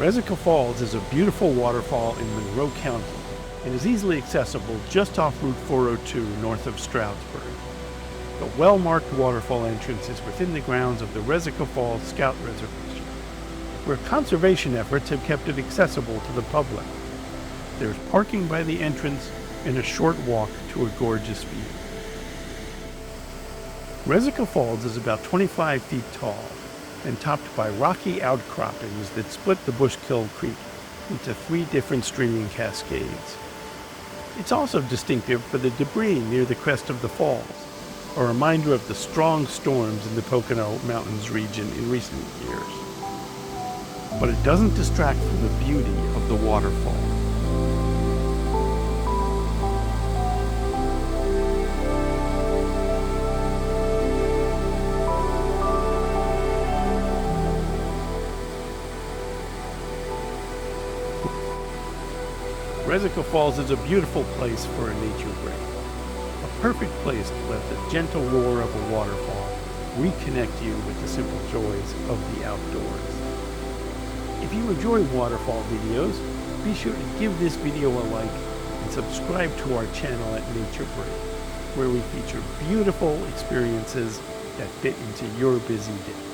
Resica Falls is a beautiful waterfall in Monroe County and is easily accessible just off Route 402 north of Stroudsburg. The well-marked waterfall entrance is within the grounds of the Resica Falls Scout Reservation, where conservation efforts have kept it accessible to the public. There's parking by the entrance and a short walk to a gorgeous view. Resica Falls is about 25 feet tall and topped by rocky outcroppings that split the Bushkill Creek into 3 different streaming cascades. It's also distinctive for the debris near the crest of the falls, a reminder of the strong storms in the Poconos Mountains region in recent years. But it doesn't distract from the beauty of the waterfall. Resica Falls is a beautiful place for a nature break. A perfect place to let the gentle roar of a waterfall reconnect you with the simple joys of the outdoors. If you enjoy waterfall videos, be sure to give this video a like and subscribe to our channel at Nature Break, where we feature beautiful experiences that fit into your busy day.